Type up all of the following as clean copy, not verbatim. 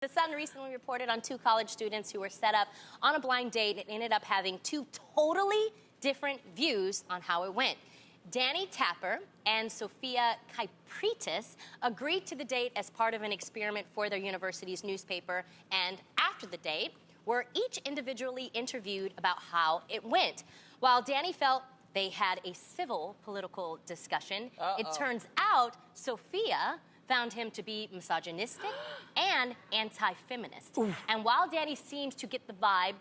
The Sun recently reported on two college students who were set up on a blind date and ended up having two totally different views on how it went. Danny Tapper and Sophia Kypritis agreed to the date as part of an experiment for their university's newspaper, and after the date, were each individually interviewed about how it went. While Danny felt they had a civil political discussion, it turns out Sophia found him to be misogynistic and anti-feminist. And while Danny seems to get the vibe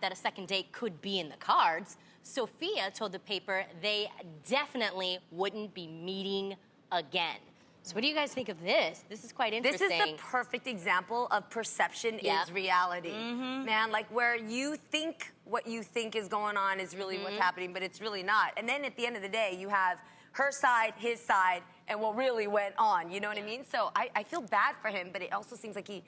that a second date could be in the cards, Sophia told the paper they definitely wouldn't be meeting again. So what do you guys think of this? This is quite interesting. This is the perfect example of perception is reality. Man, like where you think what you think is going on is really what's happening, but it's really not. And then at the end of the day, you have her side, his side, and what really went on. You know what I mean? So I feel bad for him, but it also seems like he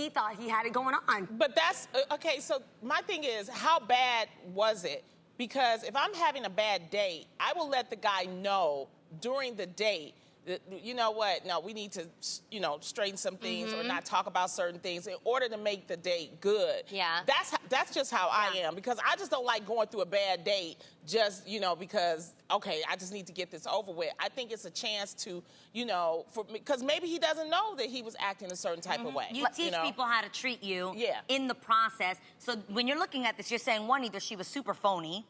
thought he had it going on. But that's, okay, so my thing is, how bad was it? Because if I'm having a bad date, I will let the guy know during the date that, you know what, no, we need to, you know, straighten some things or not talk about certain things in order to make the date good. Yeah. That's just how I am, because I just don't like going through a bad date just, you know, because, okay, I just need to get this over with. I think it's a chance to, you know, because maybe he doesn't know that he was acting a certain type of way. You teach people how to treat you in the process. So when you're looking at this, you're saying, one, either she was super phony,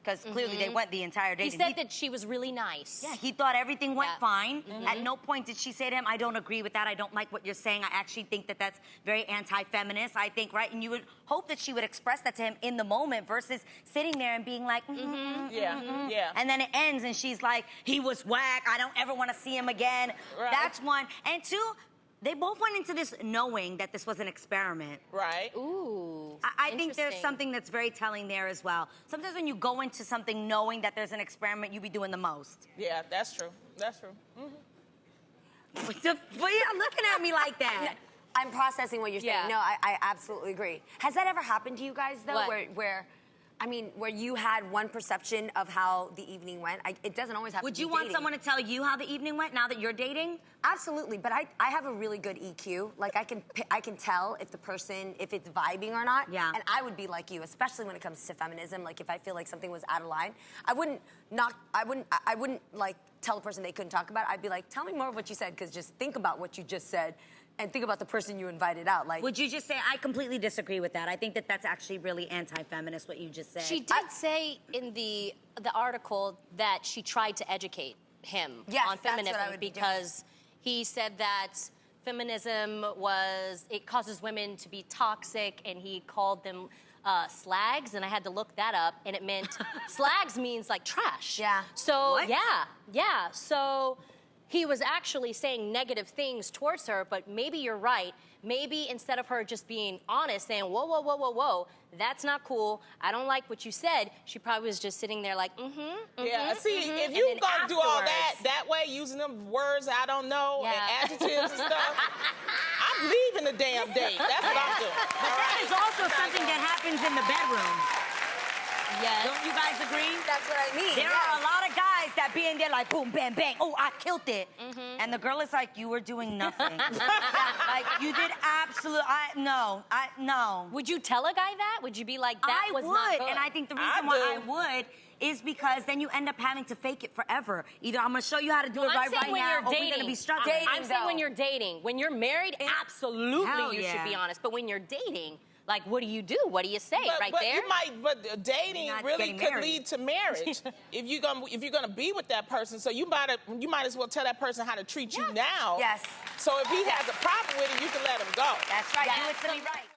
because clearly they went the entire day. He said that she was really nice. Yeah, he thought everything went fine. At no point did she say to him, I don't agree with that. I don't like what you're saying. I actually think that that's very anti-feminist. I think, right? And you would hope that she would express that to him in the moment versus sitting there and being like, yeah. And then it ends and she's like, he was whack. I don't ever want to see him again. Right. That's one. And two, they both went into this knowing that this was an experiment. Right. Ooh. I think there's something that's very telling there as well. Sometimes when you go into something knowing that there's an experiment, you be doing the most. Yeah, that's true. That's true. Why are you looking at me like that? I'm processing what you're saying. Yeah. No, I absolutely agree. Has that ever happened to you guys, though, where you had one perception of how the evening went? It doesn't always have to be Would you want dating. someone to tell you how the evening went now that you're dating? Absolutely, but I have a really good EQ. Like I can tell if it's vibing or not. Yeah. And I would be like you, especially when it comes to feminism. Like if I feel like something was out of line, I wouldn't like tell a person they couldn't talk about it. I'd be like, tell me more of what you said, because just think about what you just said. And think about the person you invited out. Like, would you just say, I completely disagree with that? I think that that's actually really anti-feminist, what you just said. She did say in the article that she tried to educate him on feminism because he said that feminism it causes women to be toxic, and he called them slags, and I had to look that up, and it meant slags means like trash. Yeah. So yeah. So he was actually saying negative things towards her, but maybe you're right. Maybe instead of her just being honest, saying, whoa, whoa, whoa, whoa, whoa, that's not cool, I don't like what you said, she probably was just sitting there like, Yeah, see, if you gonna do all that way, using them words I don't know and adjectives and stuff, I'm leaving the damn date. That's what I'm doing. But that is also something that happens in the bedroom. yes. Don't you guys agree? that's what I mean. There are a lot of guys that be in there like, boom, bam, bang, oh, I killed it. And the girl is like, you were doing nothing. Like, you did no. Would you tell a guy that? Would you be like, that was not good? And I think the reason why I would is because then you end up having to fake it forever. Either I'm gonna show you how to do it right now, or we're gonna be struggling. I'm saying when you're dating. When you're married, absolutely you should be honest. But when you're dating, like, what do you do? What do you say there? But dating really could lead to marriage if you're gonna be with that person. So you might as well tell that person how to treat you now. Yes. So if he has a problem with it, you can let him go. That's right. Do it to me right.